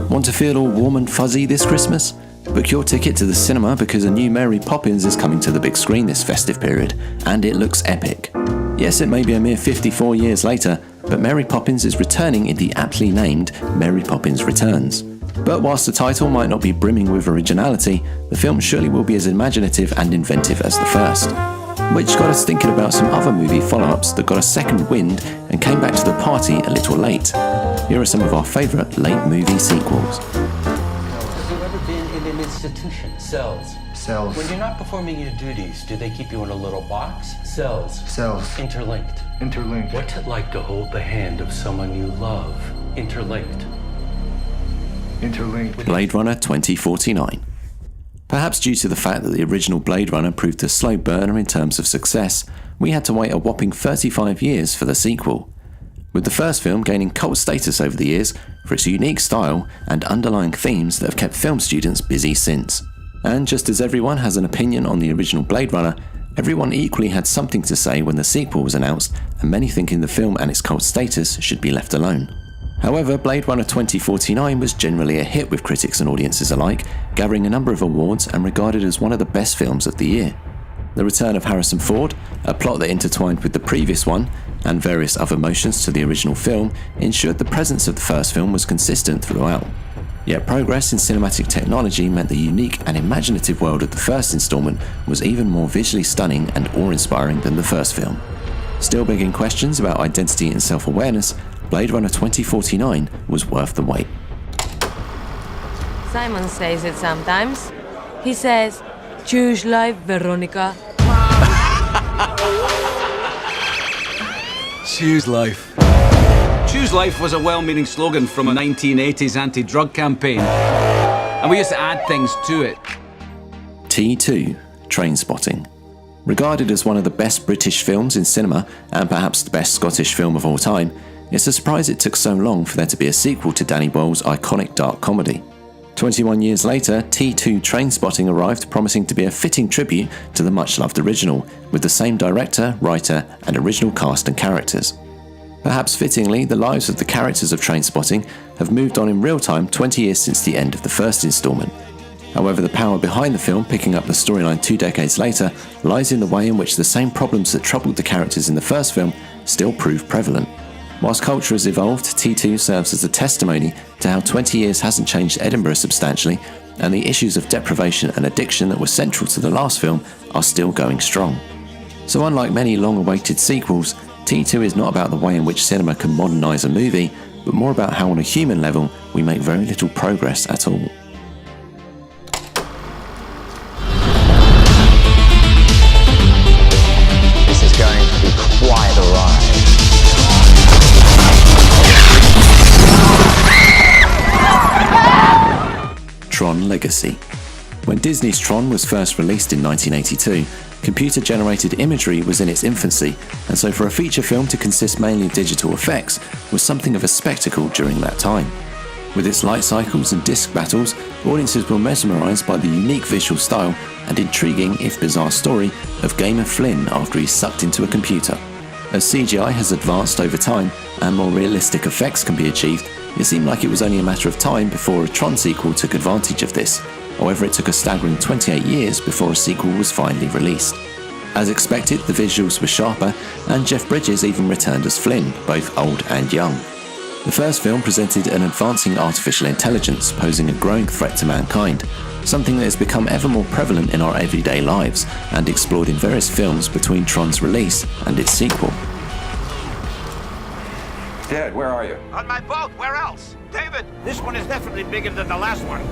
Want to feel all warm and fuzzy this Christmas? Book your ticket to the cinema because a new Mary Poppins is coming to the big screen this festive period, and it looks epic. Yes, it may be a mere 54 years later, but Mary Poppins is returning in the aptly named Mary Poppins Returns. But whilst the title might not be brimming with originality, the film surely will be as imaginative and inventive as the first. Which got us thinking about some other movie follow-ups that got a second wind and came back to the party a little late. Here are some of our favourite late movie sequels. Have you ever been in an institution? Cells. Cells. When you're not performing your duties, do they keep you in a little box? Cells. Cells. Interlinked. Interlinked. What's it like to hold the hand of someone you love? Interlinked. Interlinked. Blade Runner 2049. Perhaps due to the fact that the original Blade Runner proved a slow burner in terms of success, we had to wait a whopping 35 years for the sequel. With the first film gaining cult status over the years for its unique style and underlying themes that have kept film students busy since. And just as everyone has an opinion on the original Blade Runner, everyone equally had something to say when the sequel was announced, and many thinking the film and its cult status should be left alone. However, Blade Runner 2049 was generally a hit with critics and audiences alike, gathering a number of awards and regarded as one of the best films of the year. The return of Harrison Ford, a plot that intertwined with the previous one, and various other motions to the original film ensured the presence of the first film was consistent throughout. Yet progress in cinematic technology meant the unique and imaginative world of the first installment was even more visually stunning and awe-inspiring than the first film. Still begging questions about identity and self-awareness, Blade Runner 2049 was worth the wait. Simon says it sometimes. He says, "Choose life, Veronica." Choose life. Choose life was a well-meaning slogan from a 1980s anti-drug campaign. And we used to add things to it. T2, Trainspotting. Regarded as one of the best British films in cinema, and perhaps the best Scottish film of all time, it's a surprise it took so long for there to be a sequel to Danny Boyle's iconic dark comedy. 21 years later, T2 Trainspotting arrived promising to be a fitting tribute to the much-loved original, with the same director, writer, and original cast and characters. Perhaps fittingly, the lives of the characters of Trainspotting have moved on in real time 20 years since the end of the first installment. However, the power behind the film picking up the storyline 2 decades later lies in the way in which the same problems that troubled the characters in the first film still prove prevalent. Whilst culture has evolved, T2 serves as a testimony to how 20 years hasn't changed Edinburgh substantially, and the issues of deprivation and addiction that were central to the last film are still going strong. So unlike many long-awaited sequels, T2 is not about the way in which cinema can modernise a movie, but more about how on a human level we make very little progress at all. This is going to be quite a ride. Tron Legacy. When Disney's Tron was first released in 1982, computer-generated imagery was in its infancy, and so for a feature film to consist mainly of digital effects was something of a spectacle during that time. With its light cycles and disc battles, audiences were mesmerised by the unique visual style and intriguing, if bizarre, story of Gamer Flynn after he's sucked into a computer. As CGI has advanced over time and more realistic effects can be achieved, it seemed like it was only a matter of time before a Tron sequel took advantage of this. However, it took a staggering 28 years before a sequel was finally released. As expected, the visuals were sharper, and Jeff Bridges even returned as Flynn, both old and young. The first film presented an advancing artificial intelligence posing a growing threat to mankind, something that has become ever more prevalent in our everyday lives and explored in various films between Tron's release and its sequel. Dad, where are you? On my boat, where else? David, this one is definitely bigger than the last one.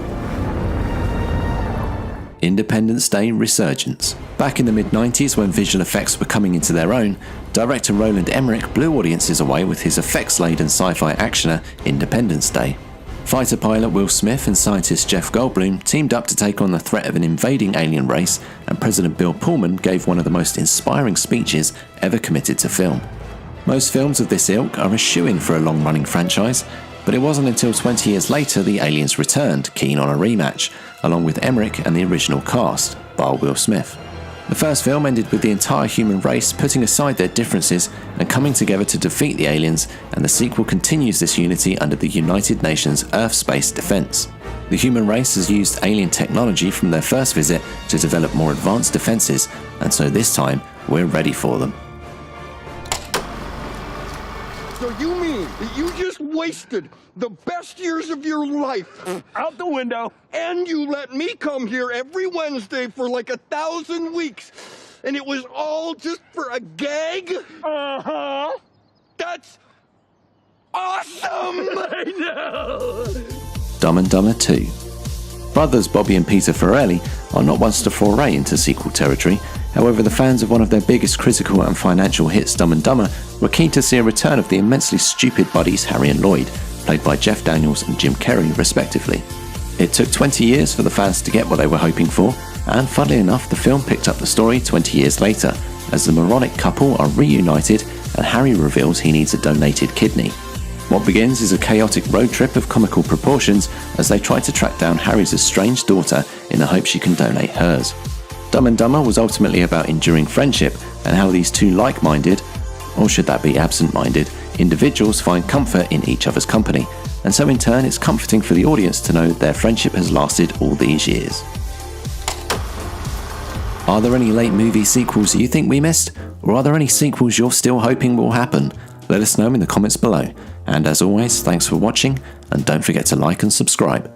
Independence Day Resurgence. Back in the mid-90s when visual effects were coming into their own, director Roland Emmerich blew audiences away with his effects-laden sci-fi actioner Independence Day. Fighter pilot Will Smith and scientist Jeff Goldblum teamed up to take on the threat of an invading alien race, and President Bill Pullman gave one of the most inspiring speeches ever committed to film. Most films of this ilk are a shoo-in for a long-running franchise, but it wasn't until 20 years later the aliens returned, keen on a rematch, along with Emmerich and the original cast, bar Will Smith. The first film ended with the entire human race putting aside their differences and coming together to defeat the aliens, and the sequel continues this unity under the United Nations Earth Space Defense. The human race has used alien technology from their first visit to develop more advanced defenses, and so this time we're ready for them. So you mean that you just wasted the best years of your life Out the window. and you let me come here every Wednesday for like 1,000 weeks and it was all just for a gag? Uh-huh. That's awesome! I know. Dumb and Dumber 2. Brothers Bobby and Peter Farrelly are not ones to foray into sequel territory. However, the fans of one of their biggest critical and financial hits, Dumb and Dumber, were keen to see a return of the immensely stupid buddies Harry and Lloyd, played by Jeff Daniels and Jim Carrey respectively. It took 20 years for the fans to get what they were hoping for, and funnily enough, the film picked up the story 20 years later, as the moronic couple are reunited and Harry reveals he needs a donated kidney. What begins is a chaotic road trip of comical proportions as they try to track down Harry's estranged daughter in the hope she can donate hers. Dumb and Dumber was ultimately about enduring friendship and how these two like-minded, or should that be absent-minded, individuals find comfort in each other's company, and so in turn it's comforting for the audience to know their friendship has lasted all these years. Are there any late movie sequels you think we missed, or are there any sequels you're still hoping will happen? Let us know in the comments below, and as always, thanks for watching, and don't forget to like and subscribe.